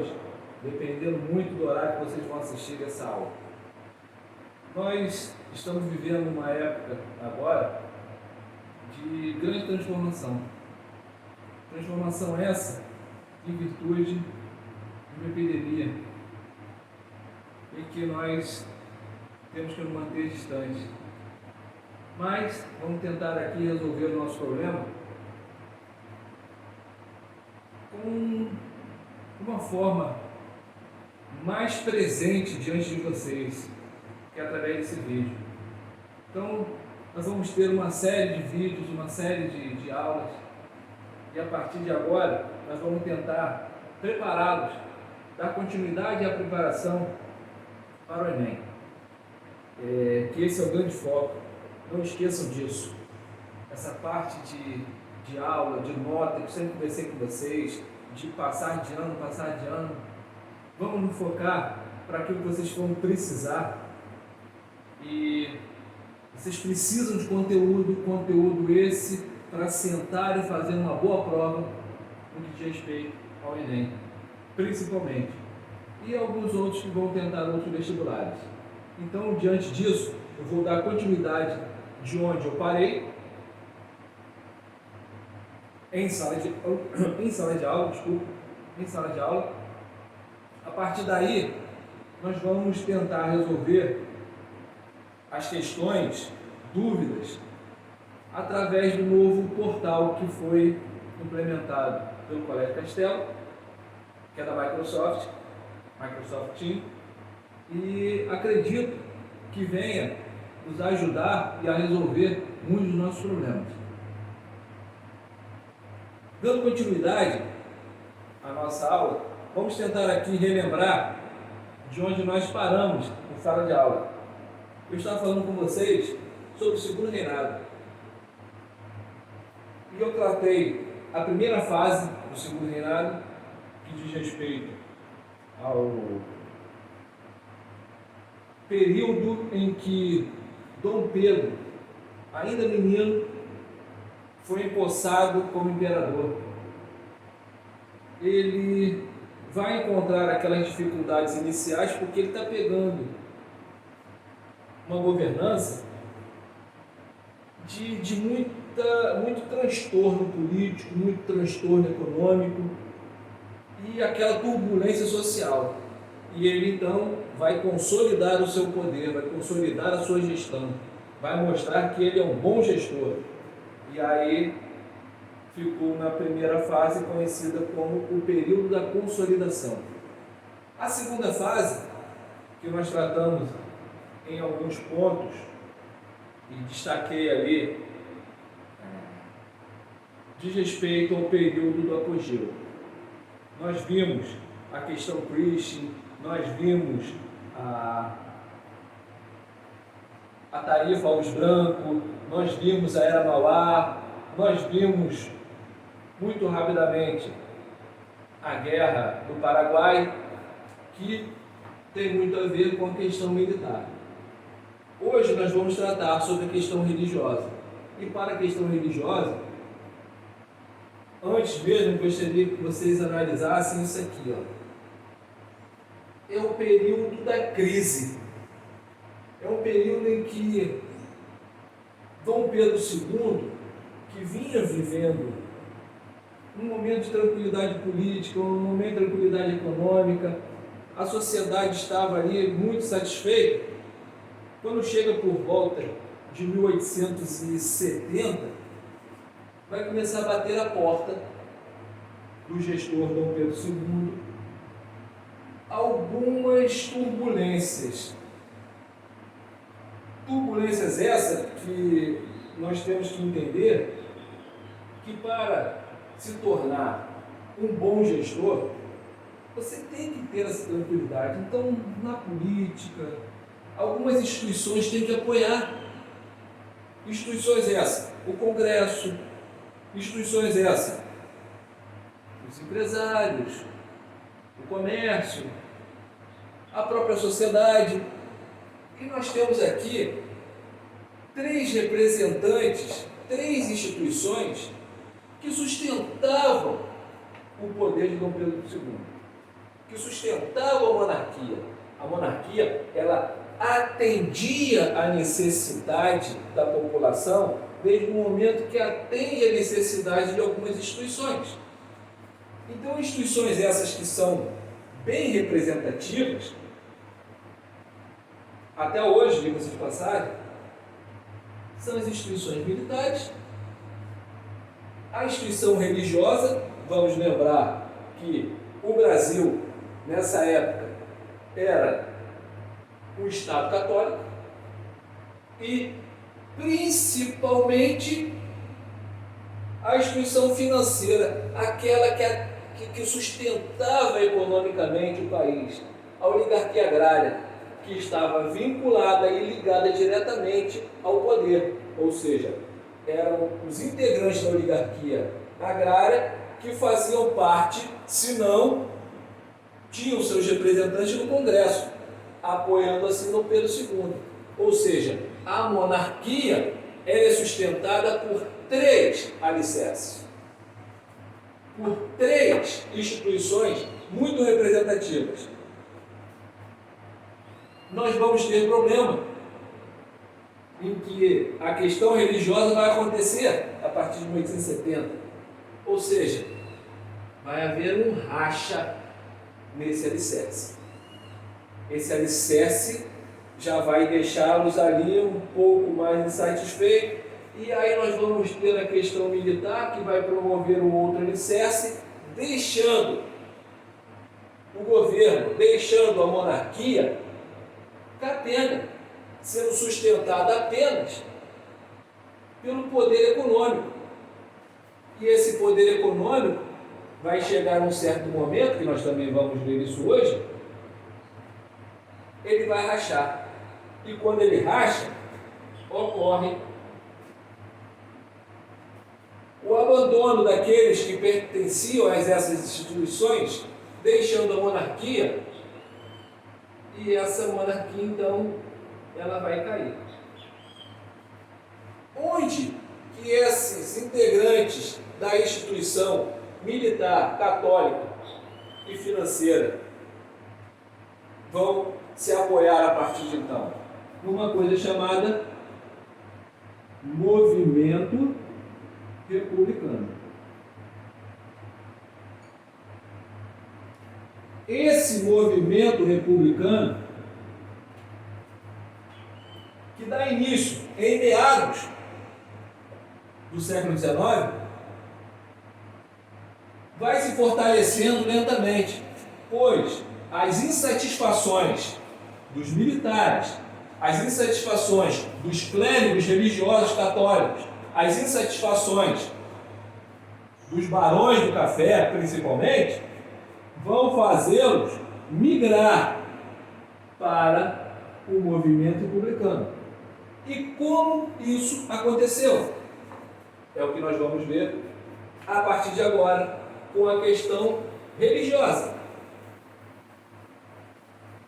hoje, dependendo muito do horário que vocês vão assistir essa aula. Nós estamos vivendo uma época agora de grande transformação. Transformação essa em virtude de uma epidemia em que nós temos que nos manter distantes. Mas vamos tentar aqui resolver o nosso problema com uma forma mais presente diante de vocês, que é através desse vídeo. Então, nós vamos ter uma série de vídeos, uma série de aulas, e a partir de agora, nós vamos tentar prepará-los, dar continuidade à preparação para o Enem. Que esse é o grande foco, não esqueçam disso. Essa parte de aula, de nota, que eu sempre conversei com vocês, de passar de ano, vamos nos focar para aquilo que vocês vão precisar. E vocês precisam de conteúdo esse para sentar e fazer uma boa prova no que diz respeito ao Enem, principalmente. E alguns outros que vão tentar outros vestibulares. Então, diante disso, eu vou dar continuidade de onde eu parei, em sala de aula. A partir daí, nós vamos tentar resolver as questões, dúvidas, através do novo portal que foi implementado pelo Colégio Castelo, que é da Microsoft Teams, e acredito que venha nos ajudar e a resolver muitos dos nossos problemas. Dando continuidade à nossa aula, vamos tentar aqui relembrar de onde nós paramos em sala de aula. Eu estava falando com vocês sobre o segundo reinado. E eu tratei a primeira fase do segundo reinado, que diz respeito ao período em que Dom Pedro, ainda menino, foi empossado como imperador. Ele vai encontrar aquelas dificuldades iniciais porque ele está pegando uma governança de muito transtorno político, muito transtorno econômico e aquela turbulência social. E ele então vai consolidar o seu poder, vai consolidar a sua gestão, vai mostrar que ele é um bom gestor. E aí ficou na primeira fase conhecida como o período da consolidação. A segunda fase, que nós tratamos em alguns pontos, e destaquei ali, diz respeito ao período do apogeu. Nós vimos a questão Christie, nós vimos a tarifa aos brancos, nós vimos a Era Mauá, nós vimos muito rapidamente a Guerra do Paraguai, que tem muito a ver com a questão militar. Hoje nós vamos tratar sobre a questão religiosa. E para a questão religiosa, antes mesmo, eu gostaria que vocês analisassem isso aqui. É o período da crise. É um período em que Dom Pedro II, que vinha vivendo um momento de tranquilidade política, um momento de tranquilidade econômica, a sociedade estava ali muito satisfeita. Quando chega por volta de 1870, vai começar a bater a porta do gestor Dom Pedro II algumas turbulências. Turbulências essas que nós temos que entender que para se tornar um bom gestor, você tem que ter essa tranquilidade. Então, na política, algumas instituições têm que apoiar. Instituições essas, o Congresso, instituições essas, os empresários, o comércio, a própria sociedade. E nós temos aqui 3 representantes, 3 instituições que sustentavam o poder de Dom Pedro II. que sustentava a monarquia. A monarquia, ela atendia à necessidade da população desde o momento que atende à necessidade de algumas instituições. Então, instituições essas que são bem representativas, até hoje, diga-se de passagem, são as instituições militares, a instituição religiosa. Vamos lembrar que o Brasil, nessa época, era um Estado católico e, principalmente, a instituição financeira, aquela que sustentava economicamente o país, a oligarquia agrária, que estava vinculada e ligada diretamente ao poder, ou seja, eram os integrantes da oligarquia agrária que faziam parte, se não tinham seus representantes no Congresso, apoiando assim Dom Pedro II. Ou seja, a monarquia é sustentada por 3 alicerces, por 3 instituições muito representativas. Nós vamos ter problema em que a questão religiosa vai acontecer a partir de 1870. Ou seja, vai haver um racha nesse alicerce. Esse alicerce já vai deixá-los ali um pouco mais insatisfeitos, e aí nós vamos ter a questão militar, que vai promover um outro alicerce, deixando o governo, deixando a monarquia capenga, sendo sustentada apenas pelo poder econômico. E esse poder econômico vai chegar num certo momento, que nós também vamos ver isso hoje, ele vai rachar. E quando ele racha, ocorre o abandono daqueles que pertenciam a essas instituições, deixando a monarquia, e essa monarquia, então, ela vai cair. Onde que esses integrantes da instituição militar, católica e financeira vão se apoiar a partir de então? Numa coisa chamada movimento republicano. Esse movimento republicano, que dá início em meados do século XIX, vai se fortalecendo lentamente, pois as insatisfações dos militares, as insatisfações dos clérigos religiosos católicos, as insatisfações dos barões do café, principalmente, vão fazê-los migrar para o movimento republicano. E como isso aconteceu? É o que nós vamos ver a partir de agora, com a questão religiosa.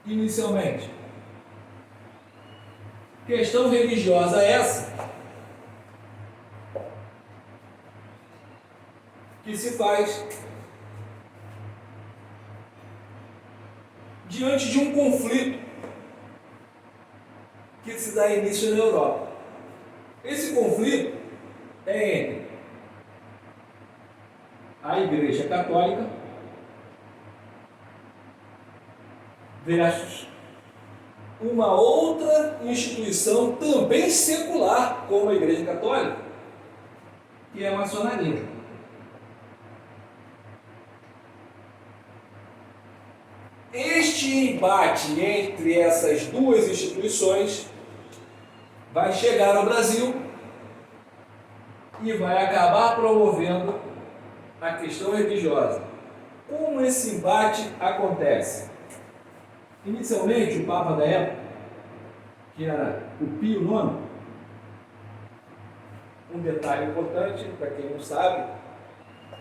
Inicialmente, questão religiosa essa que se faz diante de um conflito que se dá início na Europa. Esse conflito é entre a Igreja Católica versus uma outra instituição também secular, como a Igreja Católica, que é a maçonaria. Este embate entre essas duas instituições vai chegar ao Brasil e vai acabar promovendo a questão religiosa. Como esse embate acontece? Inicialmente, o Papa da época, que era o Pio IX, um detalhe importante, para quem não sabe,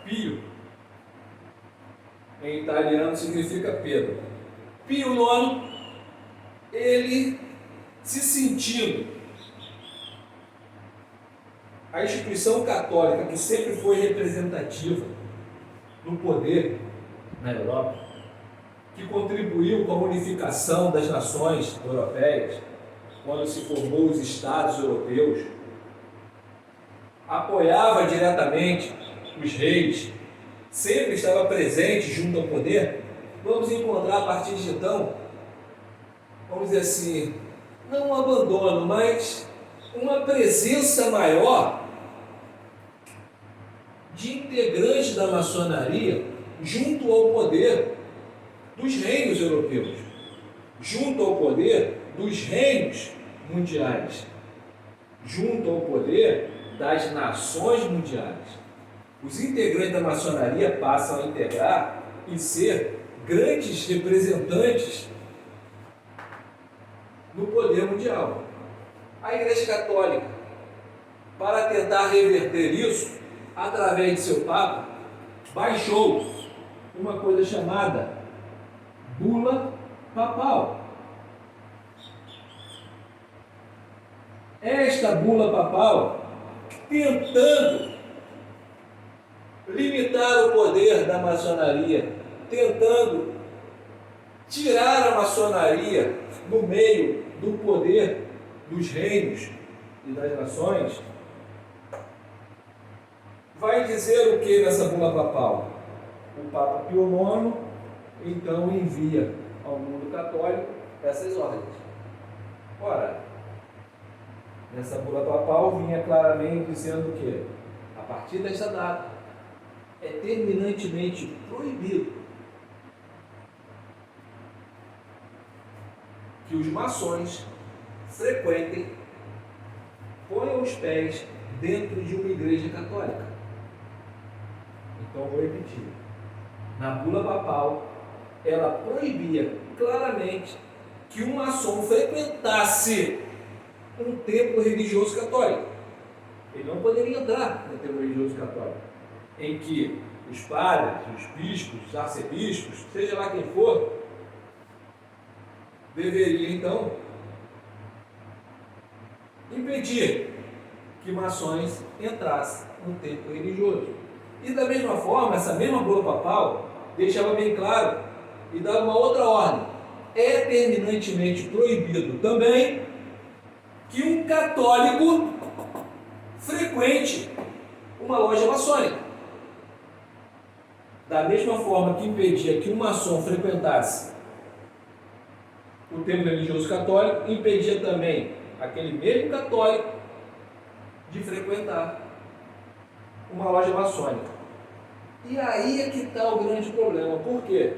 Pio, em italiano, significa Pedro. Pio IX, ele se sentindo a instituição católica, que sempre foi representativa do poder na Europa, que contribuiu com a unificação das nações europeias, quando se formou os Estados europeus, apoiava diretamente os reis, sempre estava presente junto ao poder, vamos encontrar a partir de então, vamos dizer assim, não um abandono, mas uma presença maior de integrantes da maçonaria junto ao poder dos reinos europeus, junto ao poder dos reinos mundiais, junto ao poder das nações mundiais. Os integrantes da maçonaria passam a integrar e ser grandes representantes no poder mundial. A Igreja Católica, para tentar reverter isso, através de seu Papa, baixou uma coisa chamada Bula Papal. Esta Bula Papal, tentando limitar o poder da maçonaria, tentando tirar a maçonaria no meio do poder dos reinos e das nações, vai dizer o que nessa Bula Papal? O Papa Pio IX, então, envia ao mundo católico essas ordens. Ora, nessa Bula Papal vinha claramente dizendo que, a partir desta data, é terminantemente proibido que os maçons frequentem, ponham os pés dentro de uma igreja católica. Então, vou repetir. Na Bula Papal, ela proibia claramente que um maçom frequentasse um templo religioso católico. Ele não poderia entrar no templo religioso católico, em que os padres, os bispos, os arcebispos, seja lá quem for, deveria então impedir que maçons entrassem no templo religioso. E da mesma forma, essa mesma Bula Papal deixava bem claro e dava uma outra ordem: é terminantemente proibido também que um católico frequente uma loja maçônica. Da mesma forma que impedia que um maçom frequentasse o templo religioso católico, impedia também aquele mesmo católico de frequentar uma loja maçônica. E aí é que está o grande problema. Por quê?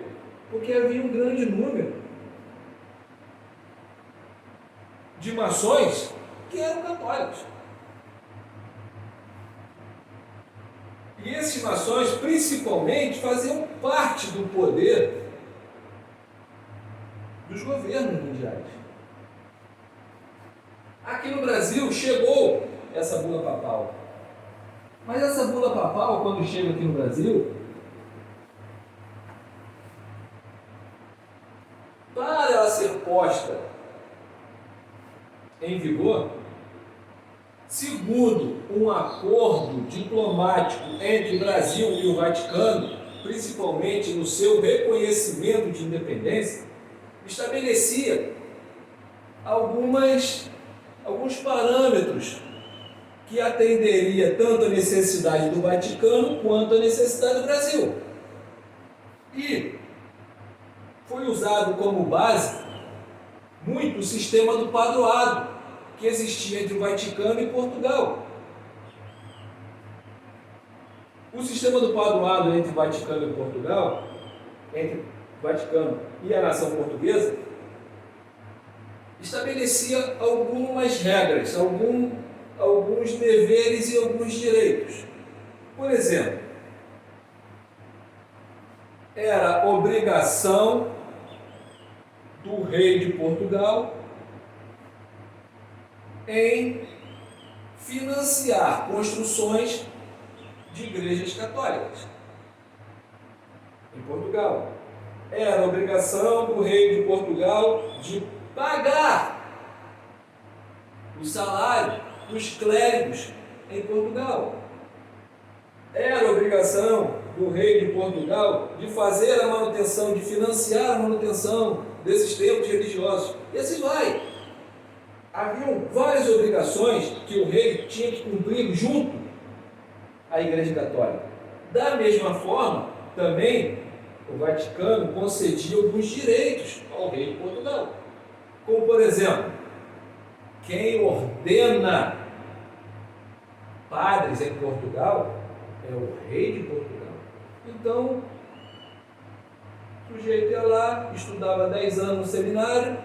Porque havia um grande número de maçons que eram católicos. E esses maçons, principalmente, faziam parte do poder dos governos mundiais. Aqui no Brasil chegou essa Bula Papal. Mas essa Bula Papal, quando chega aqui no Brasil, para ela ser posta em vigor, segundo um acordo diplomático entre o Brasil e o Vaticano, principalmente no seu reconhecimento de independência, estabelecia alguns parâmetros que atenderia tanto a necessidade do Vaticano quanto a necessidade do Brasil. E foi usado como base muito o sistema do padroado que existia entre o Vaticano e Portugal. O sistema do padroado entre o Vaticano e Portugal, entre o Vaticano e a nação portuguesa, estabelecia algumas regras, alguns deveres e alguns direitos. Por exemplo, era obrigação do rei de Portugal em financiar construções de igrejas católicas em Portugal. Era obrigação do rei de Portugal de pagar o salário dos clérigos em Portugal. Era obrigação do rei de Portugal de fazer a manutenção, de financiar a manutenção desses templos religiosos. E assim vai. Haviam várias obrigações que o rei tinha que cumprir junto à Igreja Católica. Da mesma forma, também o Vaticano concedia alguns direitos ao rei de Portugal. Como, por exemplo, quem ordena padres em Portugal é o rei de Portugal. Então, o sujeito ia lá, estudava 10 anos no seminário,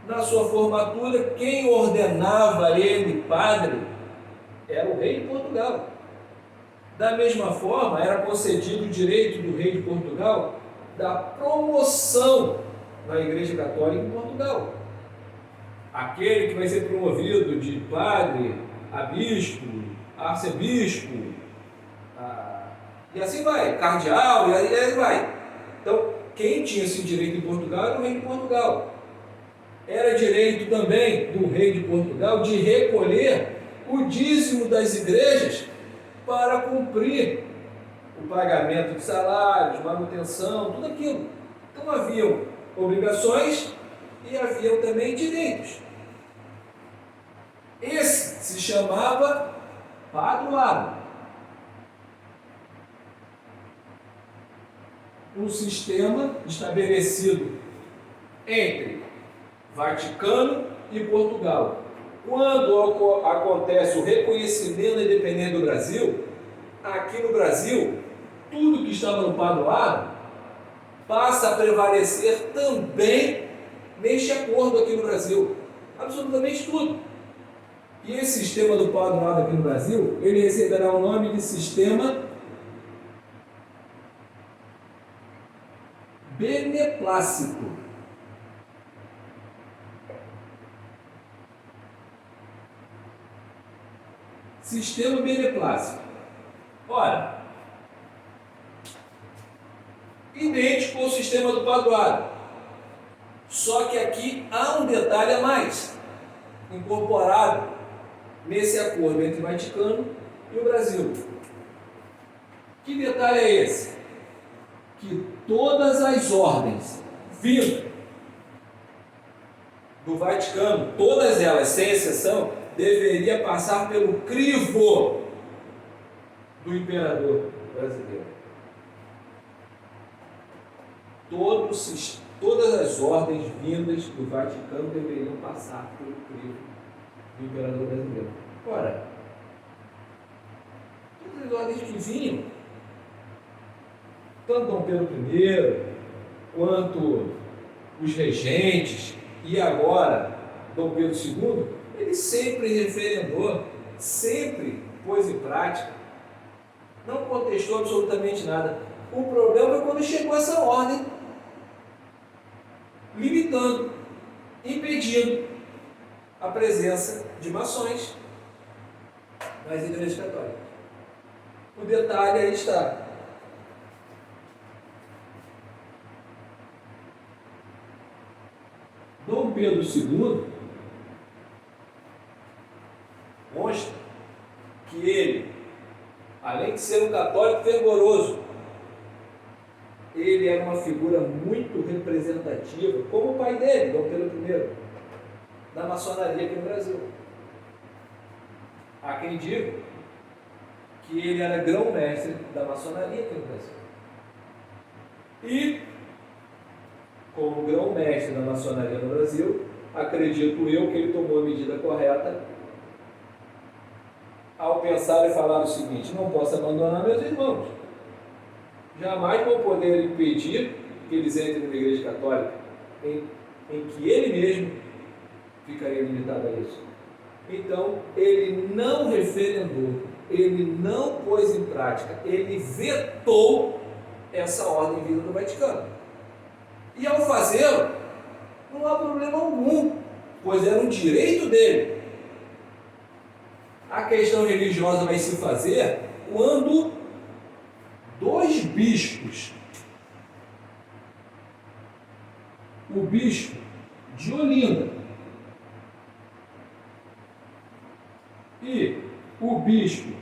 na sua formatura, quem ordenava ele padre era o rei de Portugal. Da mesma forma, era concedido o direito do rei de Portugal da promoção na Igreja Católica em Portugal. Aquele que vai ser promovido de padre a bispo, a arcebispo, e assim vai, cardeal, e aí vai. Então, quem tinha esse direito em Portugal era o rei de Portugal. Era direito também do rei de Portugal de recolher o dízimo das igrejas para cumprir o pagamento de salários, manutenção, tudo aquilo. Então haviam obrigações e haviam também direitos. Esse se chamava padroado. Um sistema estabelecido entre Vaticano e Portugal. Quando acontece o reconhecimento da independência do Brasil, aqui no Brasil, tudo que estava no padroado passa a prevalecer também neste acordo aqui no Brasil. Absolutamente tudo. E esse sistema do padroado aqui no Brasil, ele receberá o nome de sistema beneplácito. Sistema beneplácito. Ora, idêntico ao sistema do padroado. Só que aqui há um detalhe a mais, incorporado nesse acordo entre o Vaticano e o Brasil. Que detalhe é esse? Que todas as ordens vindas do Vaticano, todas elas, sem exceção, deveria passar pelo crivo do imperador brasileiro. Todas as ordens vindas do Vaticano deveriam passar pelo crivo do imperador brasileiro. Ora, todas as ordens que vinham, tanto Dom Pedro I, quanto os regentes, e agora Dom Pedro II, ele sempre referendou, sempre pôs em prática, não contestou absolutamente nada. O problema é quando chegou essa ordem, limitando, impedindo a presença de maçons nas igrejas católicas. O detalhe aí está. Dom Pedro II consta que ele, além de ser um católico fervoroso, ele era uma figura muito representativa, como o pai dele, Dom Pedro I, da maçonaria aqui no Brasil. Há quem diga que ele era grão-mestre da maçonaria aqui no Brasil. E, como grão-mestre da maçonaria no Brasil, acredito eu que ele tomou a medida correta ao pensar e falar o seguinte: não posso abandonar meus irmãos, jamais vou poder impedir que eles entrem na Igreja Católica, em que ele mesmo ficaria limitado a isso. Então, ele não referendou, ele não pôs em prática, ele vetou essa ordem vinda do Vaticano. E ao fazê-lo, não há problema algum, pois era um direito dele. A questão religiosa vai se fazer quando dois bispos, o bispo de Olinda e o bispo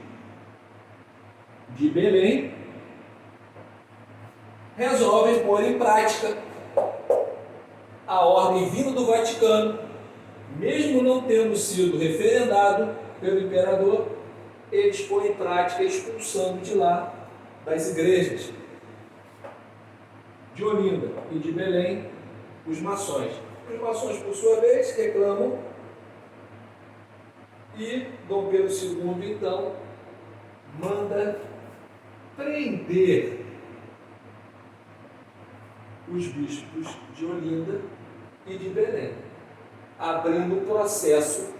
de Belém, resolvem pôr em prática a ordem vinda do Vaticano, mesmo não tendo sido referendado pelo imperador, eles põem em prática expulsando de lá, das igrejas de Olinda e de Belém, os maçons. Os maçons, por sua vez, reclamam e Dom Pedro II, então, manda prender os bispos de Olinda e de Belém, abrindo um processo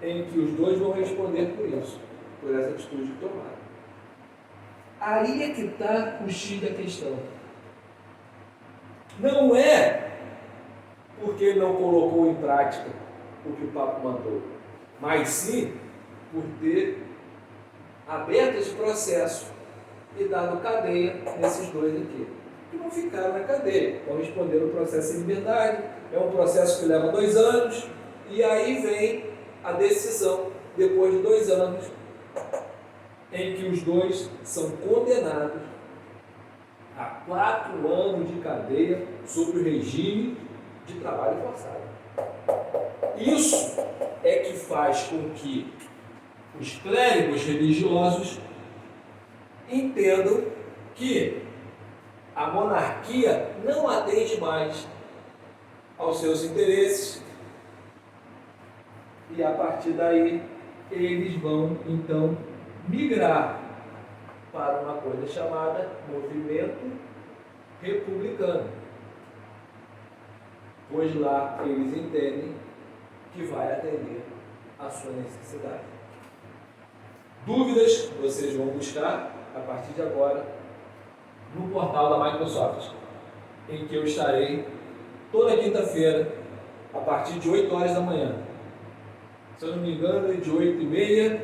em que os dois vão responder por isso, por essa atitude que tomaram. Aí é que está o X da questão. Não é porque não colocou em prática o que o Papa mandou, mas sim por ter aberto esse processo e dado cadeia nesses dois aqui, que não ficaram na cadeia, vão responder o processo em liberdade. É um processo que leva 2 anos, e aí vem a decisão, depois de 2 anos, em que os dois são condenados a 4 anos de cadeia sob o regime de trabalho forçado. Isso é que faz com que os clérigos religiosos entendam que a monarquia não atende mais aos seus interesses, e a partir daí eles vão então migrar para uma coisa chamada movimento republicano, pois lá eles entendem que vai atender a sua necessidade. Dúvidas vocês vão buscar a partir de agora no portal da Microsoft, em que eu estarei toda quinta-feira a partir de 8 horas da manhã. Se eu não me engano, é de 8h30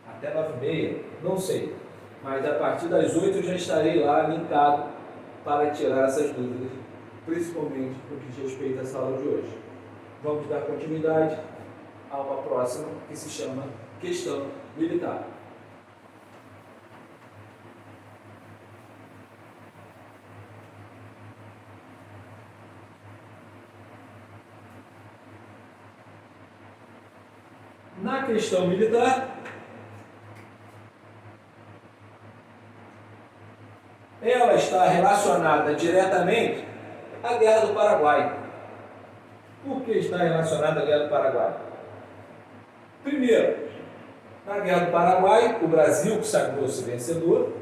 até 9h30, não sei. Mas a partir das 8 eu já estarei lá linkado para tirar essas dúvidas, principalmente no que diz respeito a essa aula de hoje. Vamos dar continuidade a uma próxima que se chama Questão Militar. Na questão militar, ela está relacionada diretamente à Guerra do Paraguai. Por que está relacionada à Guerra do Paraguai? Primeiro, na Guerra do Paraguai, o Brasil que sagrou-se vencedor,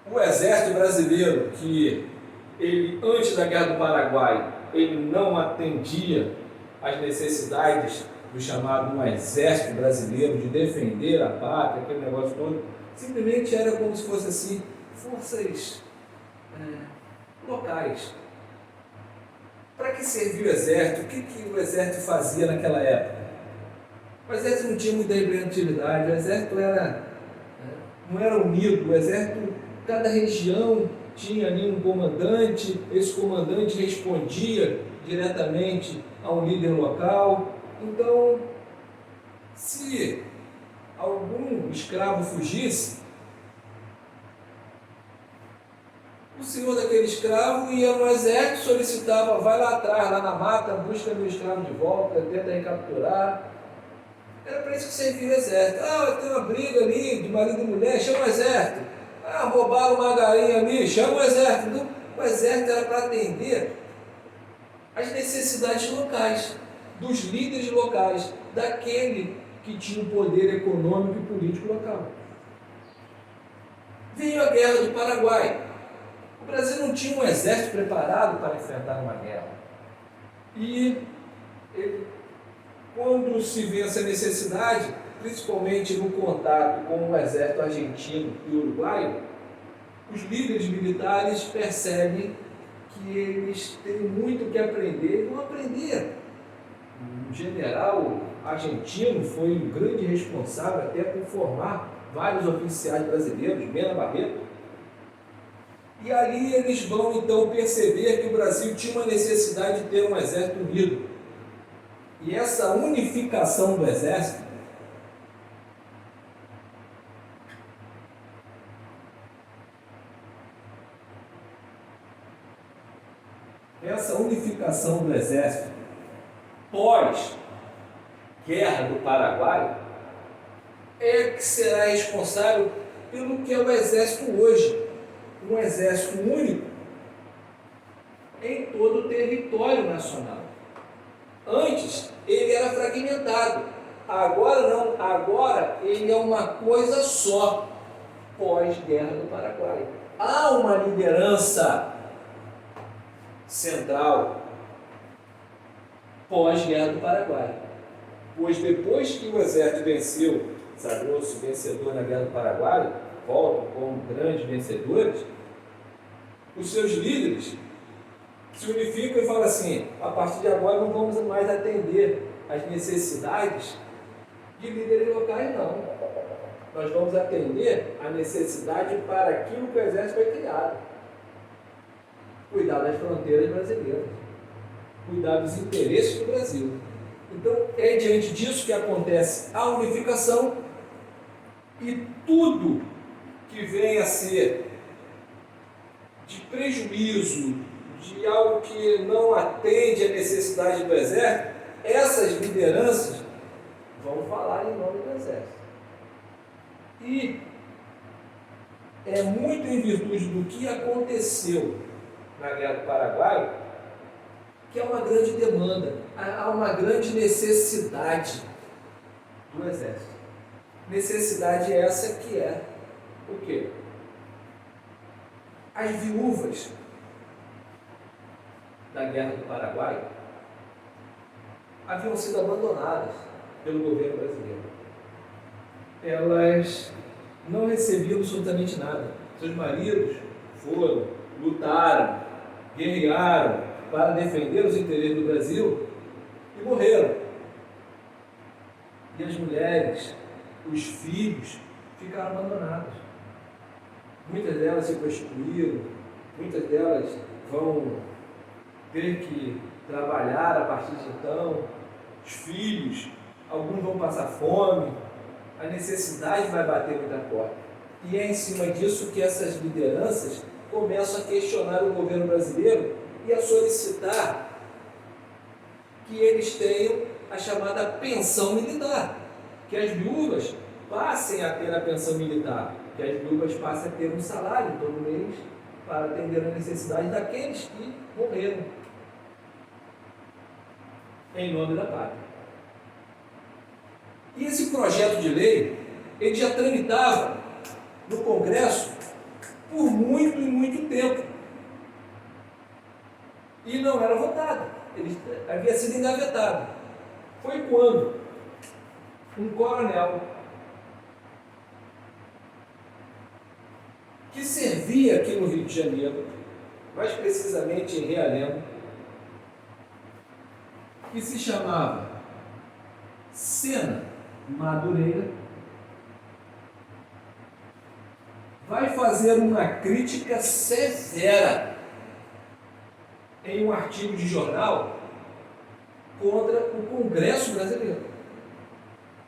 o exército brasileiro, que ele, antes da Guerra do Paraguai, ele não atendia às necessidades do chamado um exército brasileiro de defender a pátria, aquele negócio todo, simplesmente era como se fosse assim, forças locais. Para que servia o exército? O que o exército fazia naquela época? O exército não tinha muita representatividade, o exército não era unido, o exército, cada região tinha ali um comandante, esse comandante respondia diretamente a um líder local. Então, se algum escravo fugisse, o senhor daquele escravo ia no exército, solicitava, vai lá atrás, lá na mata, busca meu escravo de volta, tenta recapturar. Era para isso que servia o exército. Tem uma briga ali de marido e mulher, chama o exército. Roubaram uma galinha ali, chama o exército. Então, o exército era para atender as necessidades locais, dos líderes locais, daquele que tinha o poder econômico e político local. Veio a Guerra do Paraguai. O Brasil não tinha um exército preparado para enfrentar uma guerra. E quando se vê essa necessidade, principalmente no contato com o exército argentino e uruguaio, os líderes militares percebem que eles têm muito que aprender e vão aprender. O general argentino foi um grande responsável até por formar vários oficiais brasileiros, Mena Barreto. E ali eles vão então perceber que o Brasil tinha uma necessidade de ter um exército unido. E essa unificação do exército essa unificação do Exército pós-Guerra do Paraguai é que será responsável pelo que é o Exército hoje. Um Exército único em todo o território nacional. Antes, ele era fragmentado. Agora não. Agora, ele é uma coisa só, pós-Guerra do Paraguai. Há uma liderança central pós-Guerra do Paraguai. Pois depois que o Exército venceu, sagrou-se vencedor na Guerra do Paraguai, voltam como grandes vencedores, os seus líderes se unificam e falam assim: a partir de agora não vamos mais atender às necessidades de líderes locais, não. Nós vamos atender a necessidade para aquilo que o Exército foi criado. Cuidar das fronteiras brasileiras, cuidar dos interesses do Brasil. Então, é diante disso que acontece a unificação, e tudo que vem a ser de prejuízo, de algo que não atende à necessidade do Exército, essas lideranças vão falar em nome do Exército. E é muito em virtude do que aconteceu na Guerra do Paraguai que há uma grande demanda, há uma grande necessidade do Exército. Necessidade essa que é o quê? As viúvas da Guerra do Paraguai haviam sido abandonadas pelo governo brasileiro. Elas não recebiam absolutamente nada. Seus maridos foram, lutaram, guerrearam para defender os interesses do Brasil e morreram. E as mulheres, os filhos, ficaram abandonados. Muitas delas se prostituíram, muitas delas vão ter que trabalhar a partir de então, os filhos, alguns vão passar fome, a necessidade vai bater muita porta. E é em cima disso que essas lideranças começam a questionar o governo brasileiro e a solicitar que eles tenham a chamada pensão militar, que as viúvas passem a ter a pensão militar, que as viúvas passem a ter um salário todo mês para atender a necessidade daqueles que morreram em nome da pátria. E esse projeto de lei, ele já tramitava no Congresso por muito e muito tempo. E não era votado. Ele havia sido engavetado. Foi quando um coronel que servia aqui no Rio de Janeiro, mais precisamente em Realengo, que se chamava Sena Madureira, vai fazer uma crítica severa em um artigo de jornal contra o Congresso brasileiro.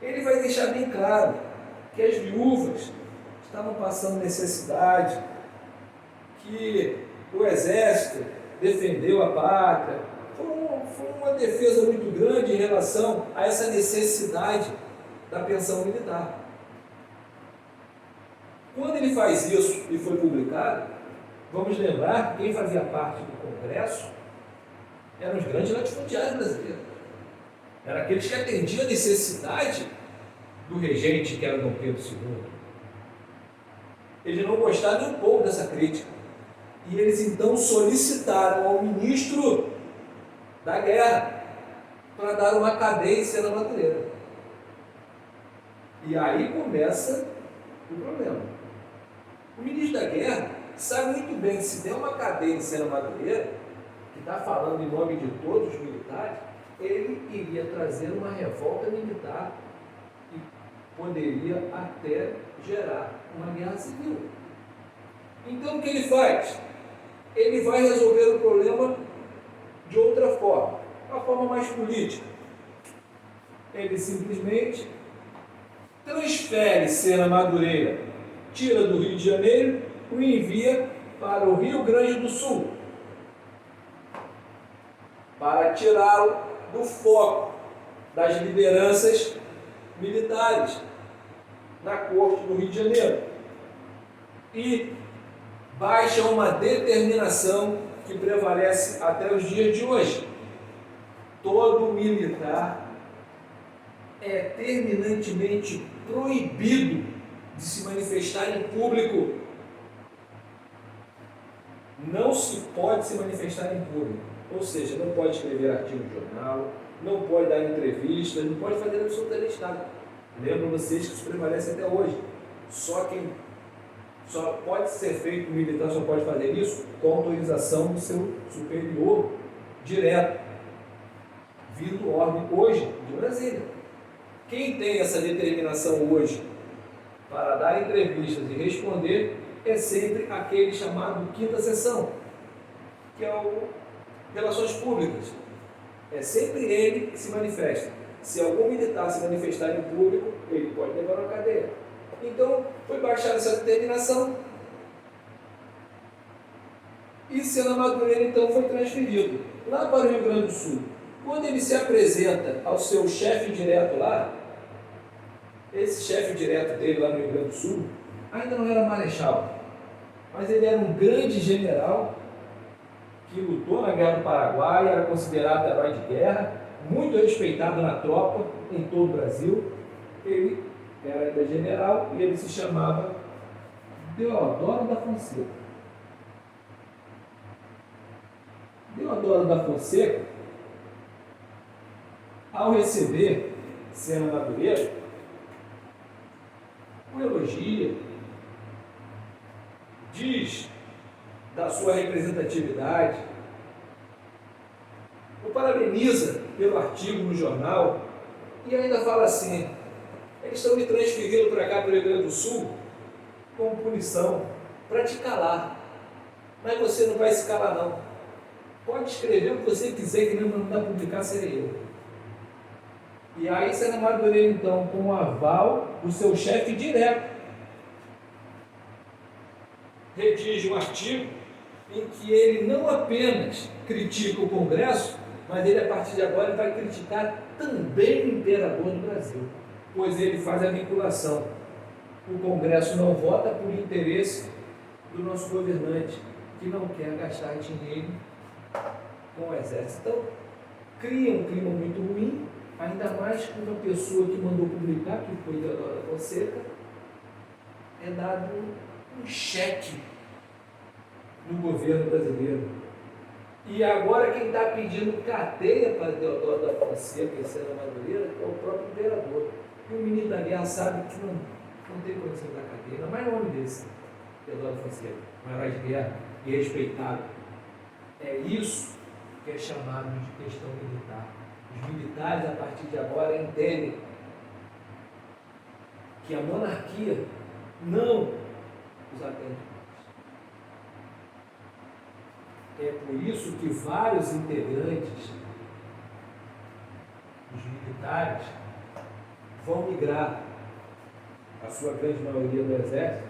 Ele vai deixar bem claro que as viúvas estavam passando necessidade, que o Exército defendeu a pátria. Foi uma defesa muito grande em relação a essa necessidade da pensão militar. Quando ele faz isso e foi publicado, vamos lembrar que quem fazia parte do Congresso eram os grandes latifundiários brasileiros. Eram aqueles que atendiam a necessidade do regente, que era Dom Pedro II. Eles não gostaram nem um pouco dessa crítica. E eles então solicitaram ao ministro da Guerra para dar uma cadência na Madureira. E aí começa o problema. O ministro da Guerra sabe muito bem que se der uma cadência na Madureira, que está falando em nome de todos os militares, ele iria trazer uma revolta militar e poderia até gerar uma guerra civil. Então o que ele faz? Ele vai resolver o problema de outra forma, uma forma mais política. Ele simplesmente transfere Sena Madureira, tira do Rio de Janeiro e o envia para o Rio Grande do Sul. para tirá-lo do foco das lideranças militares na corte do Rio de Janeiro. E baixa uma determinação que prevalece até os dias de hoje. Todo militar é terminantemente proibido de se manifestar em público. Não se pode se manifestar em público. Ou seja, não pode escrever artigo de jornal, não pode dar entrevista, não pode fazer absolutamente nada. Lembram vocês que isso prevalece até hoje. Só pode ser feito, o militar só pode fazer isso com autorização do seu superior direto, vindo ordem hoje de Brasília. Quem tem essa determinação hoje para dar entrevistas e responder é sempre aquele chamado quinta seção, que é o Relações Públicas. É sempre ele que se manifesta. Se algum militar se manifestar em público, ele pode levar uma cadeia. Então, foi baixada essa determinação e Sena Madureira, então, foi transferido lá para o Rio Grande do Sul. Quando ele se apresenta ao seu chefe direto lá, esse chefe direto dele lá no Rio Grande do Sul, ainda não era marechal, mas ele era um grande general que lutou na Guerra do Paraguai, era considerado herói de guerra, muito respeitado na tropa em todo o Brasil. Ele era ainda general e ele se chamava Deodoro da Fonseca. Deodoro da Fonseca, ao receber Sena Madureira, o elogia, diz da sua representatividade, o parabeniza pelo artigo no jornal e ainda fala assim: eles estão me transferindo para cá, para o Rio Grande do Sul, como punição, para te calar. Mas você não vai se calar, não. Pode escrever o que você quiser, que não mandar publicar, serei eu. E aí, Sena Madureira, então, com o aval do seu chefe direto, redige um artigo em que ele não apenas critica o Congresso, mas ele, a partir de agora, vai criticar também o imperador do Brasil, pois ele faz a vinculação. O Congresso não vota por interesse do nosso governante, que não quer gastar dinheiro com o Exército. Então, cria um clima muito ruim, ainda mais com uma pessoa que mandou publicar, que foi Deodoro da Fonseca, é dado um cheque no governo brasileiro. E agora quem está pedindo cadeia para Deodoro da Fonseca e Sena Madureira é o próprio imperador. E o ministro da Guerra sabe que não tem condição da cadeia, ainda mais o nome desse, Deodoro da Fonseca, um herói de guerra e respeitado. É isso que é chamado de questão militar. Os militares, a partir de agora, entendem que a monarquia não os atende. É por isso que vários integrantes dos militares vão migrar, a sua grande maioria do Exército,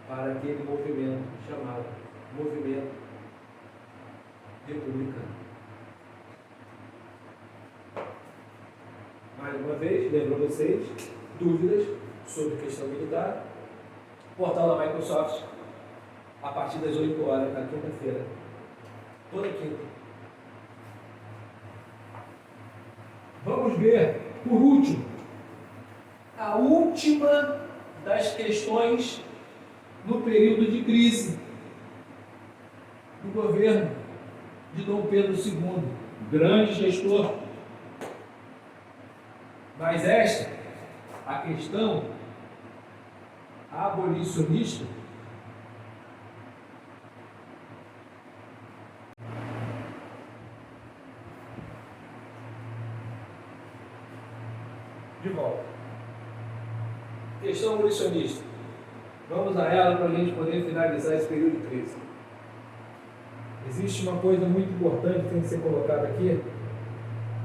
para aquele movimento chamado Movimento Republicano. Mais uma vez, lembro a vocês, dúvidas sobre questão militar, portal da Microsoft, a partir das 8 horas, na quinta-feira. Toda quinta. Vamos ver, por último, a última das questões no período de crise do governo de Dom Pedro II, grande gestor. Mas esta, a questão abolicionista, de volta. Questão abolicionista. Vamos a ela para a gente poder finalizar esse período de crise. Existe uma coisa muito importante que tem que ser colocada aqui,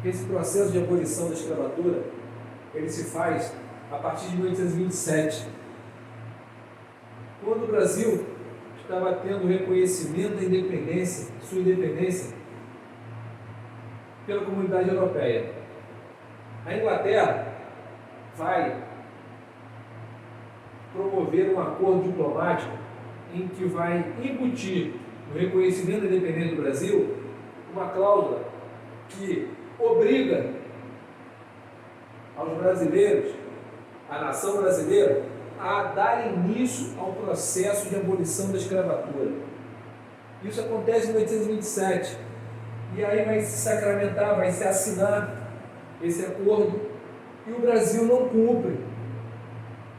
que esse processo de abolição da escravatura, ele se faz a partir de 1827, quando o Brasil estava tendo reconhecimento da independência, sua independência, pela comunidade europeia. A Inglaterra vai promover um acordo diplomático em que vai embutir no reconhecimento da independência do Brasil uma cláusula que obriga aos brasileiros, a nação brasileira, a dar início ao processo de abolição da escravatura. Isso acontece em 1827. E aí vai se sacramentar, vai se assinar esse acordo, e o Brasil não cumpre.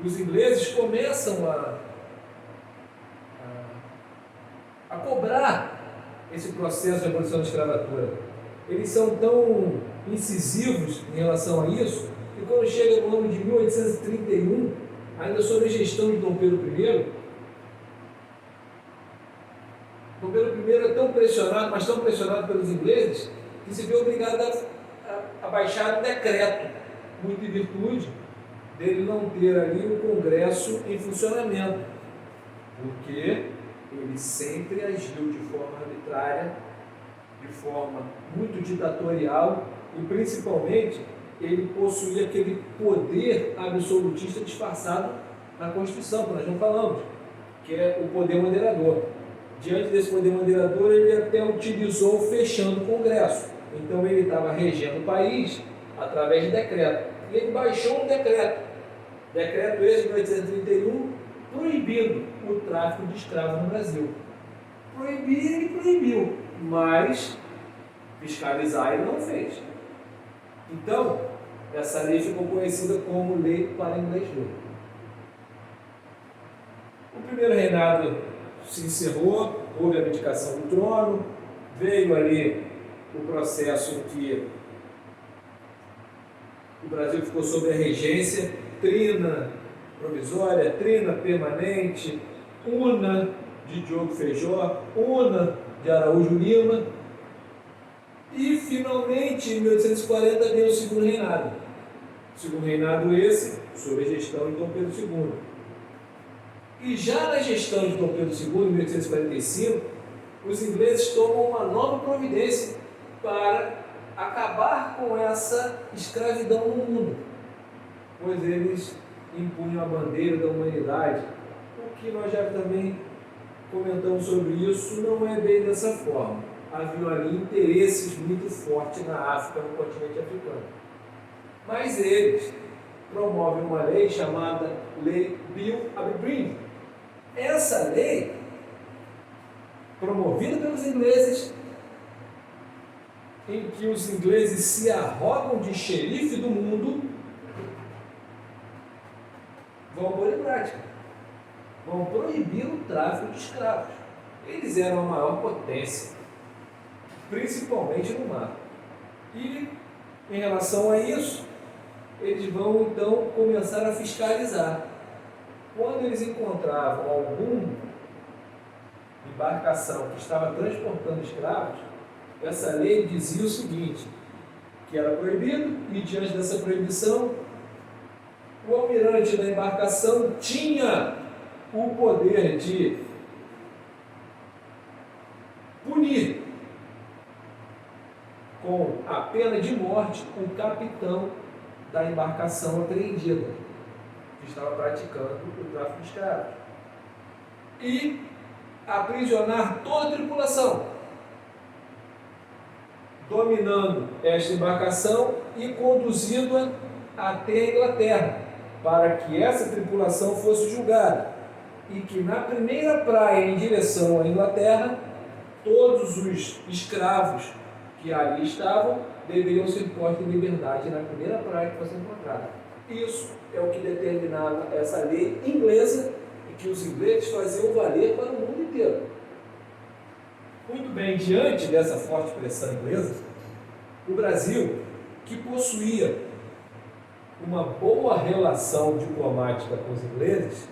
Os ingleses começam a cobrar esse processo de abolição da escravatura. Eles são tão incisivos em relação a isso, que quando chega no ano de 1831, ainda sob a gestão de Dom Pedro I, Dom Pedro I é tão pressionado, mas tão pressionado pelos ingleses, que se vê obrigado a baixar um decreto, muito em virtude dele não ter ali o Congresso em funcionamento, porque ele sempre agiu de forma arbitrária, de forma muito ditatorial, e principalmente ele possuía aquele poder absolutista disfarçado na Constituição, que nós não falamos, que é o poder moderador. Diante desse poder moderador, ele até utilizou fechando o Congresso. Então ele estava regendo o país através de decreto. E ele baixou um decreto esse de 1831, proibindo o tráfico de escravos no Brasil. Proibir, ele proibiu, mas fiscalizar ele não fez. Então, essa lei ficou conhecida como Lei para Inglês Ver. O primeiro reinado se encerrou, houve a abdicação do trono, veio ali o processo em que o Brasil ficou sob a regência trina provisória, trina permanente, una de Diogo Feijó, una de Araújo Lima, e finalmente em 1840 veio o segundo reinado. O segundo reinado esse, sob a gestão de Dom Pedro II. E já na gestão de Dom Pedro II, em 1845, os ingleses tomam uma nova providência para acabar com essa escravidão no mundo, pois eles impunham a bandeira da humanidade. O que nós já também comentamos sobre isso, não é bem dessa forma. Haviam ali interesses muito fortes na África, no continente africano. Mas eles promovem uma lei chamada Lei Bill Abercrombie. Essa lei, promovida pelos ingleses, em que os ingleses se arrogam de xerife do mundo, vão pôr em prática. Vão proibir o tráfico de escravos. Eles eram a maior potência, principalmente no mar. E, em relação a isso, eles vão então começar a fiscalizar. Quando eles encontravam alguma embarcação que estava transportando escravos, essa lei dizia o seguinte, que era proibido, e diante dessa proibição, o almirante da embarcação tinha o poder de punir com a pena de morte o capitão da embarcação apreendida, que estava praticando o tráfico de escravos, e aprisionar toda a tripulação, dominando esta embarcação e conduzindo-a até a Inglaterra, para que essa tripulação fosse julgada, e que na primeira praia em direção à Inglaterra, todos os escravos que ali estavam deveriam ser postos em liberdade na primeira praia que fosse encontrada. Isso é o que determinava essa lei inglesa, e que os ingleses faziam valer para o mundo inteiro. Muito bem, diante dessa forte pressão inglesa, o Brasil, que possuía uma boa relação diplomática com os ingleses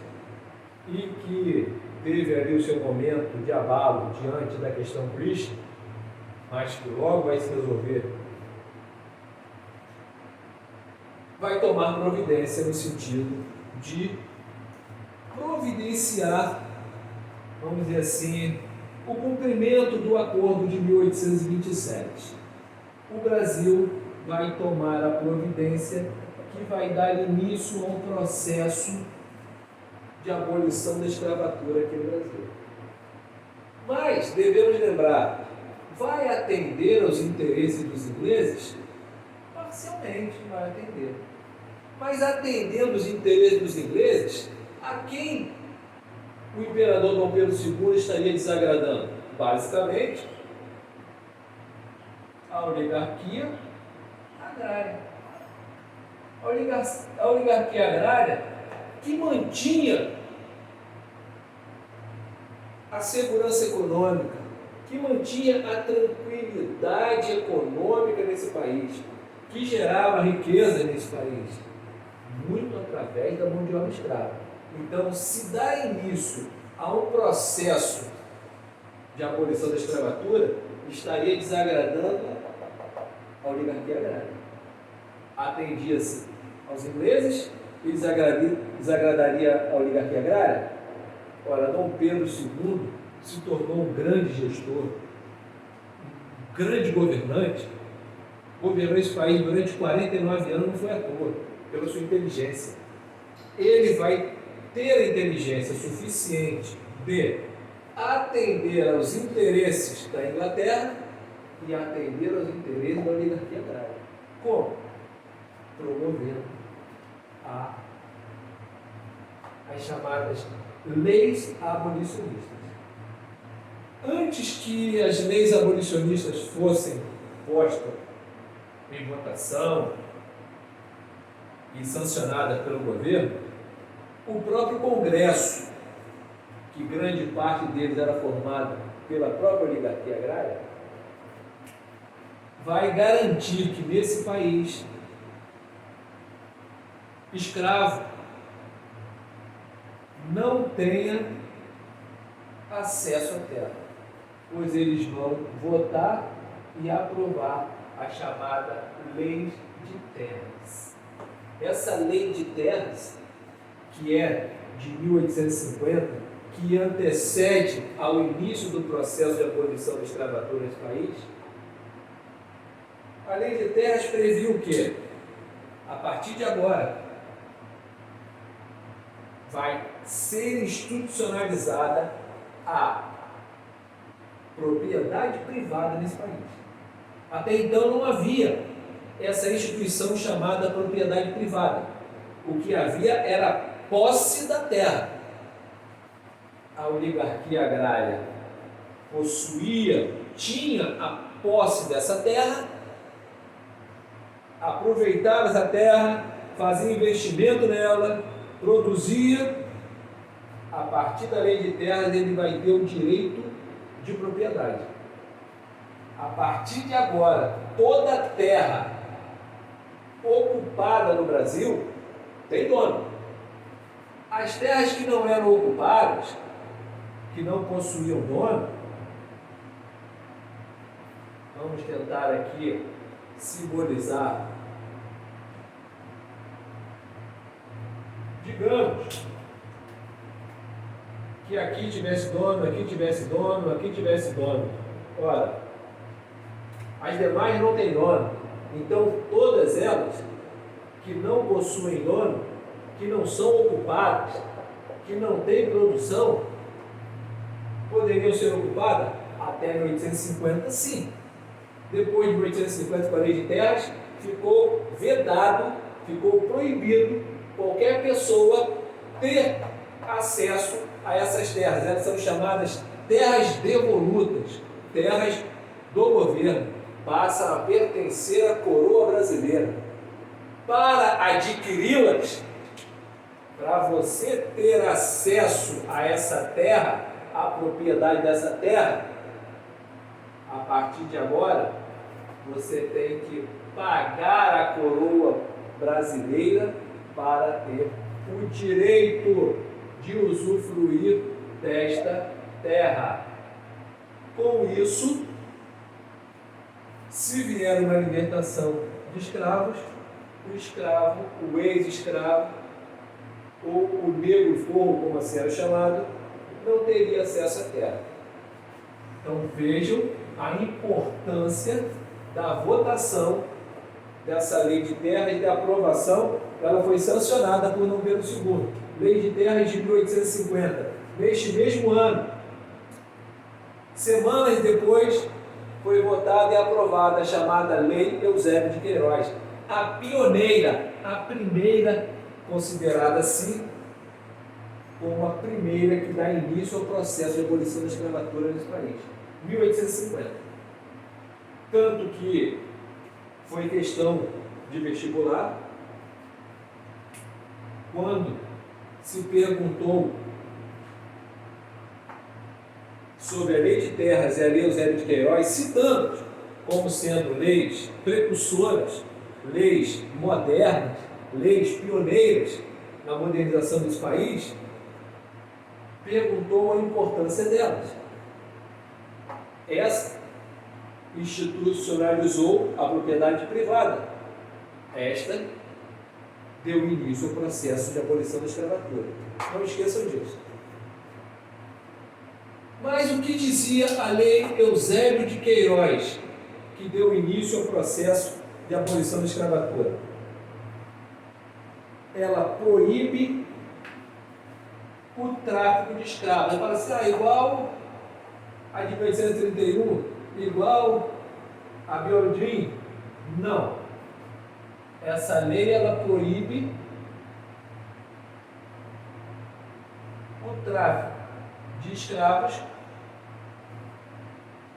e que teve ali o seu momento de abalo diante da questão British, mas que logo vai se resolver, vai tomar providência no sentido de providenciar, vamos dizer assim, o cumprimento do acordo de 1827. o Brasil vai tomar a providência que vai dar início a um processo de abolição da escravatura aqui no Brasil. Mas, devemos lembrar, vai atender aos interesses dos ingleses? Parcialmente vai atender. Mas atendendo os interesses dos ingleses, a quem o imperador Dom Pedro II estaria desagradando? Basicamente, a oligarquia agrária. A oligarquia agrária que mantinha a segurança econômica, que mantinha a tranquilidade econômica nesse país, que gerava riqueza nesse país, muito através da mão de obra escrava. Então, se dá início a um processo de abolição da escravatura, estaria desagradando a oligarquia agrária. Atendia-se aos ingleses e desagradaria a oligarquia agrária? Ora, Dom Pedro II se tornou um grande gestor, um grande governante, governou esse país durante 49 anos, não foi à toa, pela sua inteligência. Ele vai ter a inteligência suficiente de atender aos interesses da Inglaterra e atender aos interesses da oligarquia agrária. Como? Promovendo as chamadas leis abolicionistas. Antes que as leis abolicionistas fossem postas em votação e sancionadas pelo governo, o próprio Congresso, que grande parte deles era formado pela própria oligarquia agrária, vai garantir que nesse país escravo não tenha acesso à terra, pois eles vão votar e aprovar a chamada Lei de Terras. Essa Lei de Terras, que é de 1850, que antecede ao início do processo de abolição da escravatura nesse país, a Lei de Terras previu o quê? A partir de agora, vai ser institucionalizada a propriedade privada nesse país. Até então não havia essa instituição chamada propriedade privada. O que havia era a posse da terra. A oligarquia agrária tinha a posse dessa terra, aproveitava essa terra, fazia investimento nela, produzia. A partir da lei de terras ele vai ter o direito de propriedade. A partir de agora, toda terra ocupada no Brasil tem dono. As terras que não eram ocupadas, que não possuíam dono, vamos tentar aqui simbolizar. Digamos que aqui tivesse dono, aqui tivesse dono, aqui tivesse dono. Ora, as demais não têm dono. Então, todas elas que não possuem dono, que não são ocupadas, que não têm produção, poderiam ser ocupadas até 1850, sim. Depois de 1850, com a lei de terras, ficou vedado, ficou proibido qualquer pessoa ter acesso a essas terras. Elas são chamadas terras devolutas, terras do governo, passam a pertencer à coroa brasileira. Para adquiri-las, para você ter acesso a essa terra, a propriedade dessa terra, a partir de agora, você tem que pagar a coroa brasileira para ter o direito de usufruir desta terra. Com isso, se vier uma libertação de escravos, o escravo, o ex-escravo, ou o negro forro, como assim era chamado, não teria acesso à terra. Então vejam a importância da votação dessa lei de terras e da aprovação, ela foi sancionada por Dom Pedro II. Lei de terras de 1850. Neste mesmo ano, semanas depois, foi votada e aprovada a chamada Lei Eusébio de Queiroz, a pioneira, a primeira, considerada assim, como a primeira que dá início ao processo de abolição da escravatura nesse país, 1850. Tanto que foi questão de vestibular, quando se perguntou sobre a Lei de Terras e a Lei Eusébio de Queiroz, citando como sendo leis precursoras, leis modernas, leis pioneiras na modernização desse país, perguntou a importância delas. Essa institucionalizou a propriedade privada. Esta deu início ao processo de abolição da escravatura. Não esqueçam disso. Mas o que dizia a Lei Eusébio de Queiroz, que deu início ao processo de abolição da escravatura? Ela proíbe o tráfico de escravos. Ela fala assim, igual a de 1831, igual a Biolodim. Não. Essa lei, ela proíbe o tráfico de escravos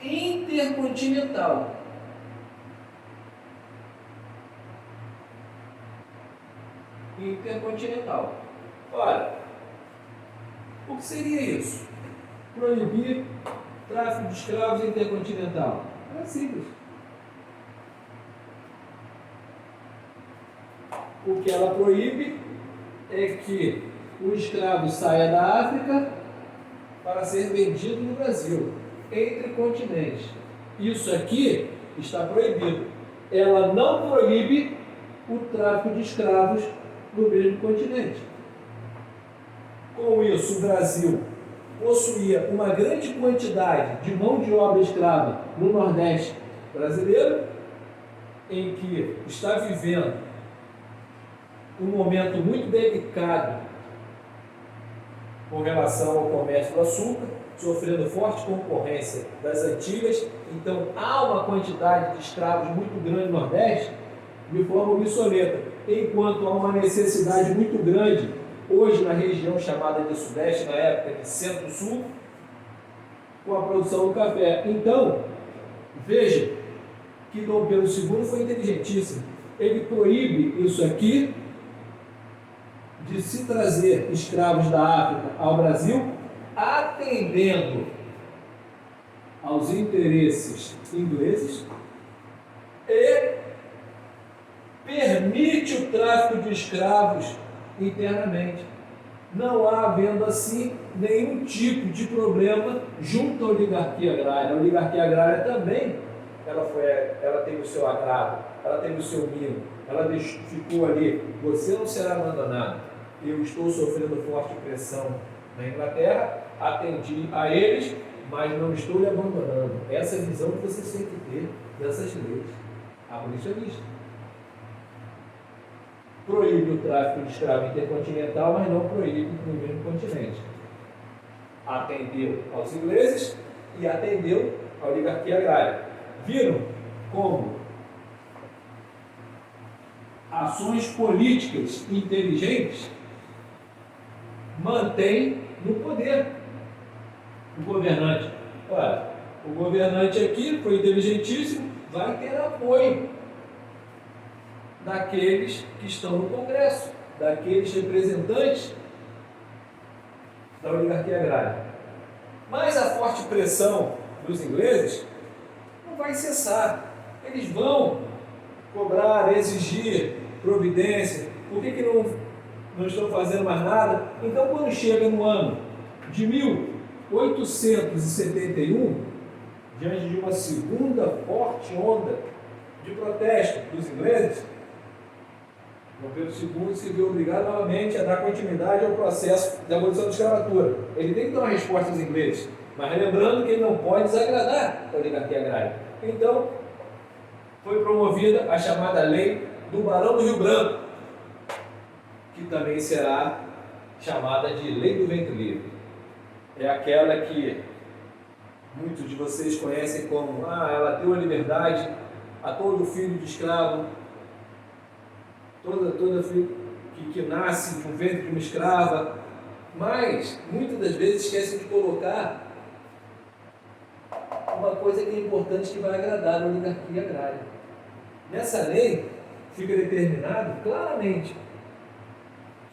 intercontinental. Intercontinental. Ora, o que seria isso? Proibir tráfico de escravos intercontinental. É simples. O que ela proíbe é que o escravo saia da África para ser vendido no Brasil, entre continentes. Isso aqui está proibido. Ela não proíbe o tráfico de escravos no mesmo continente. Com isso, o Brasil possuía uma grande quantidade de mão de obra escrava no Nordeste brasileiro, em que está vivendo um momento muito delicado com relação ao comércio do açúcar, sofrendo forte concorrência das Antilhas. Então, há uma quantidade de escravos muito grande no Nordeste, de forma obsoleta, enquanto há uma necessidade muito grande, hoje na região chamada de Sudeste, na época de Centro-Sul, com a produção do café. Então, veja que Dom Pedro II foi inteligentíssimo. Ele proíbe isso aqui, de se trazer escravos da África ao Brasil, atendendo aos interesses ingleses, e permite o tráfico de escravos internamente, não há havendo assim nenhum tipo de problema junto à oligarquia agrária. A oligarquia agrária também, ela teve o seu agrado, ela teve o seu mimo, ela ficou ali, você não será abandonado. Eu estou sofrendo forte pressão na Inglaterra, atendi a eles, mas não estou lhe abandonando. Essa é a visão que vocês têm que ter dessas leis abolicionistas. Proíbe o tráfico de escravo intercontinental, mas não proíbe no mesmo continente. Atendeu aos ingleses e atendeu à oligarquia agrária. Viram como ações políticas inteligentes mantém no poder o governante. Olha, o governante aqui foi inteligentíssimo, vai ter apoio daqueles que estão no Congresso, daqueles representantes da oligarquia agrária. Mas a forte pressão dos ingleses não vai cessar. Eles vão cobrar, exigir providência. Por que não estão fazendo mais nada? Então, quando chega no ano de 1871, diante de uma segunda forte onda de protesto dos ingleses, Dom Pedro II se viu obrigado novamente a dar continuidade ao processo de abolição da escravatura. Ele tem que dar uma resposta aos ingleses, mas lembrando que ele não pode desagradar a oligarquia agrária. Então, foi promovida a chamada Lei do Barão do Rio Branco, que também será chamada de Lei do Ventre Livre. É aquela que muitos de vocês conhecem como ela deu a liberdade a todo filho de escravo, toda filho que nasce de um ventre de uma escrava, mas muitas das vezes esquecem de colocar uma coisa que é importante, que vai agradar a oligarquia agrária. Nessa lei fica determinado claramente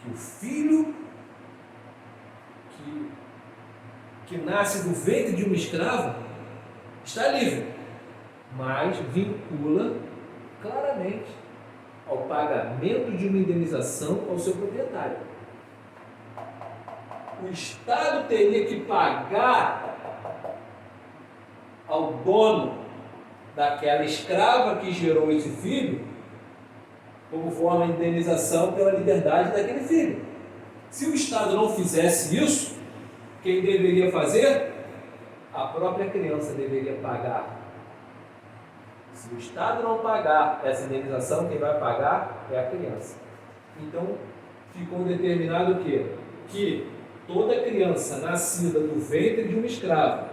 que o filho que nasce do ventre de uma escrava está livre, mas vincula claramente ao pagamento de uma indenização ao seu proprietário. O Estado teria que pagar ao dono daquela escrava que gerou esse filho, como forma de indenização pela liberdade daquele filho. Se o Estado não fizesse isso, quem deveria fazer? A própria criança deveria pagar. Se o Estado não pagar essa indenização, quem vai pagar é a criança. Então, ficou determinado o quê? Que toda criança nascida do ventre de um escravo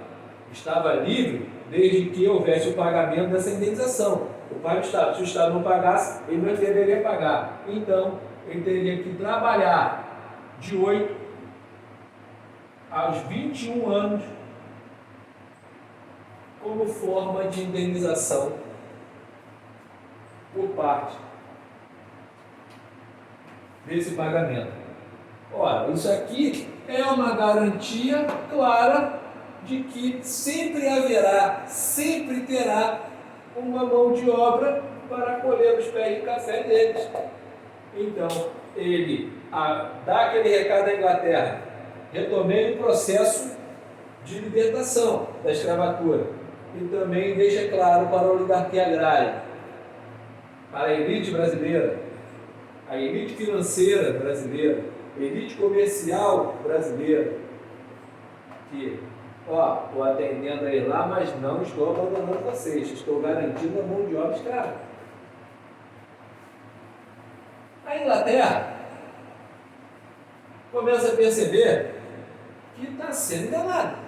estava livre desde que houvesse o pagamento dessa indenização. O pai do Estado, se o Estado não pagasse, ele não deveria pagar. Então, ele teria que trabalhar de 8 aos 21 anos como forma de indenização por parte desse pagamento. Ora, isso aqui é uma garantia clara de que sempre haverá, sempre terá uma mão de obra para colher os pés de café deles. Então, ele dá aquele recado à Inglaterra: retomei o processo de libertação da escravatura, e também deixa claro para a oligarquia agrária, para a elite brasileira, a elite financeira brasileira, a elite comercial brasileira, que estou atendendo aí lá, mas não estou abandonando vocês, estou garantindo a mão de obra escrava. A Inglaterra começa a perceber que está sendo enganada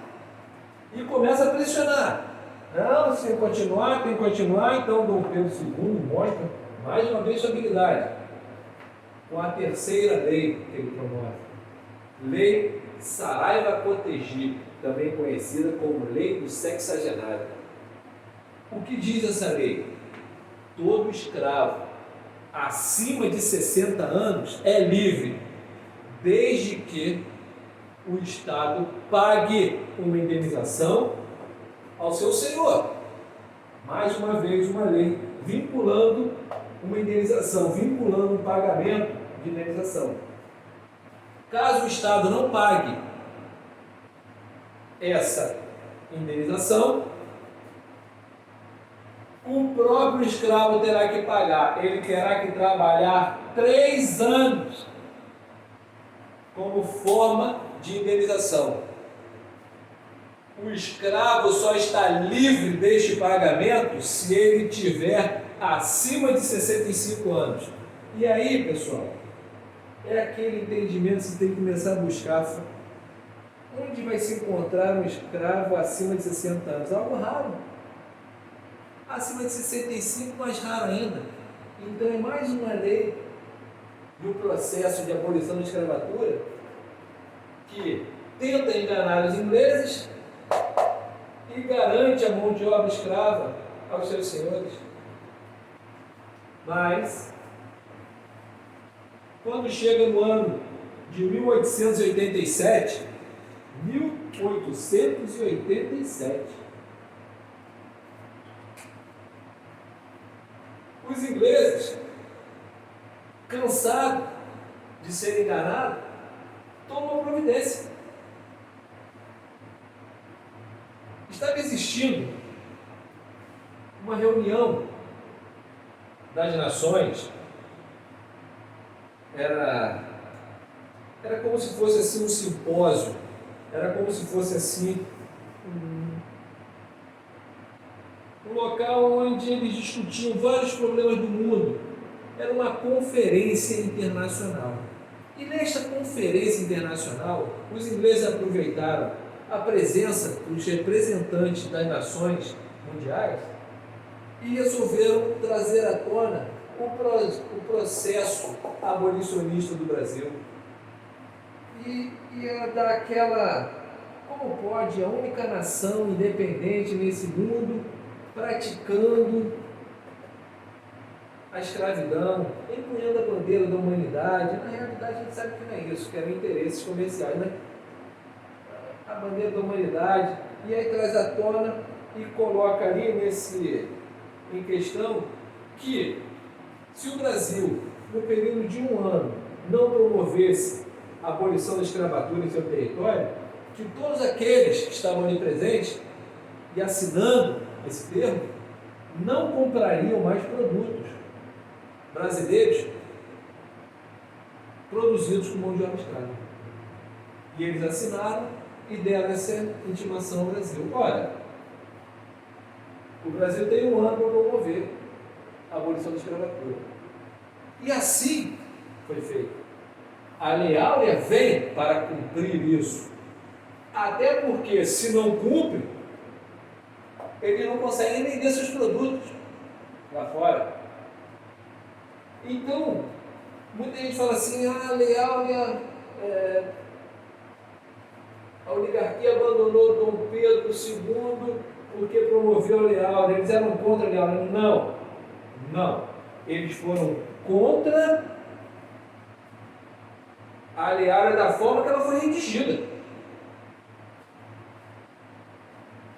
e começa a pressionar. Não, se tem que continuar, então Dom Pedro II mostra mais uma vez sua habilidade com a terceira lei que ele promove, Lei Saraiva-Cotegi, também conhecida como Lei do Sexagenário. O que diz essa lei? Todo escravo acima de 60 anos é livre, desde que o Estado pague uma indenização ao seu senhor. Mais uma vez, uma lei vinculando uma indenização, vinculando um pagamento de indenização. Caso o Estado não pague essa indenização, o próprio escravo terá que pagar. Ele terá que trabalhar 3 anos como forma de indenização. O escravo só está livre deste pagamento se ele tiver acima de 65 anos. E aí, pessoal, é aquele entendimento que você tem que começar a buscar. Onde vai se encontrar um escravo acima de 60 anos? Algo raro. Acima de 65, mais raro ainda. Então é mais uma lei do processo de abolição da escravatura que tenta enganar os ingleses e garante a mão de obra escrava aos seus senhores. Mas, quando chega no ano de 1887, os ingleses, cansados de ser enganados, tomam providência. Estava existindo uma reunião das nações, era como se fosse assim um simpósio, era como se fosse assim um local local onde eles discutiam vários problemas do mundo. Era uma conferência internacional. E nesta conferência internacional, os ingleses aproveitaram a presença dos representantes das nações mundiais e resolveram trazer à tona o processo abolicionista do Brasil. E ia dar aquela, como pode a única nação independente nesse mundo praticando a escravidão, empunhando a bandeira da humanidade. Na realidade a gente sabe que não é isso, que eram interesses comerciais, né? A bandeira da humanidade, e aí traz à tona e coloca ali em questão que se o Brasil, no período de um ano, não promovesse a abolição da escravatura em seu território, que todos aqueles que estavam ali presentes e assinando esse termo não comprariam mais produtos brasileiros produzidos com mão de obra escrava. E eles assinaram e deram essa intimação ao Brasil. Olha, o Brasil tem um ano para promover a abolição da escravatura. E assim foi feito. A Lei Áurea vem para cumprir isso. Até porque, se não cumpre, eles não conseguem vender seus produtos lá fora. Então, muita gente fala assim, a Lei Áurea, a oligarquia abandonou Dom Pedro II porque promoveu a Lei Áurea. Eles eram contra a Lei Áurea. Não. Eles foram contra a Lei Áurea da forma que ela foi redigida.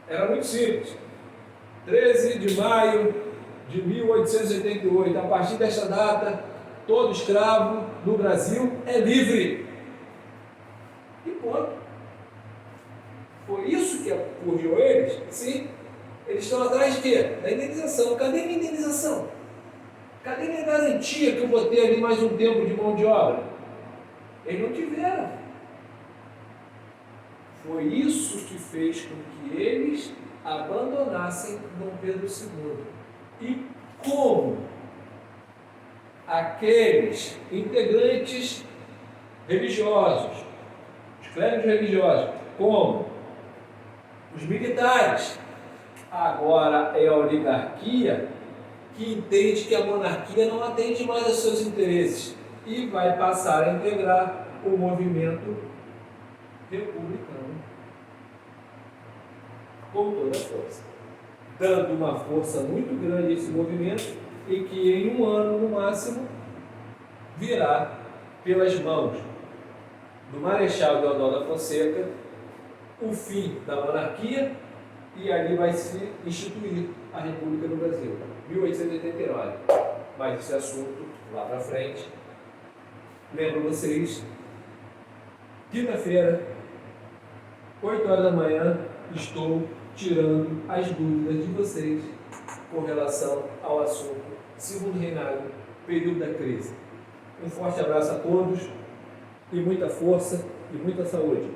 Era muito simples. 13 de maio de 1888, a partir desta data, todo escravo no Brasil é livre. E ponto. Foi isso que apurgiu eles? Sim. Eles estão atrás de quê? Da indenização. Cadê minha indenização? Cadê minha garantia que eu vou ter ali mais um tempo de mão de obra? Eles não tiveram. Foi isso que fez com que eles abandonassem Dom Pedro II. E como aqueles integrantes religiosos, os clérigos religiosos, como os militares, agora é a oligarquia que entende que a monarquia não atende mais aos seus interesses e vai passar a integrar o movimento republicano com toda a força, dando uma força muito grande a esse movimento e que em um ano, no máximo, virá pelas mãos do Marechal Deodoro da Fonseca o fim da monarquia e ali vai se instituir a República no Brasil, 1889. Mas esse assunto lá para frente. Lembro vocês, quinta-feira, 8 horas da manhã, estou tirando as dúvidas de vocês com relação ao assunto Segundo Reinado, período da crise. Um forte abraço a todos e muita força e muita saúde.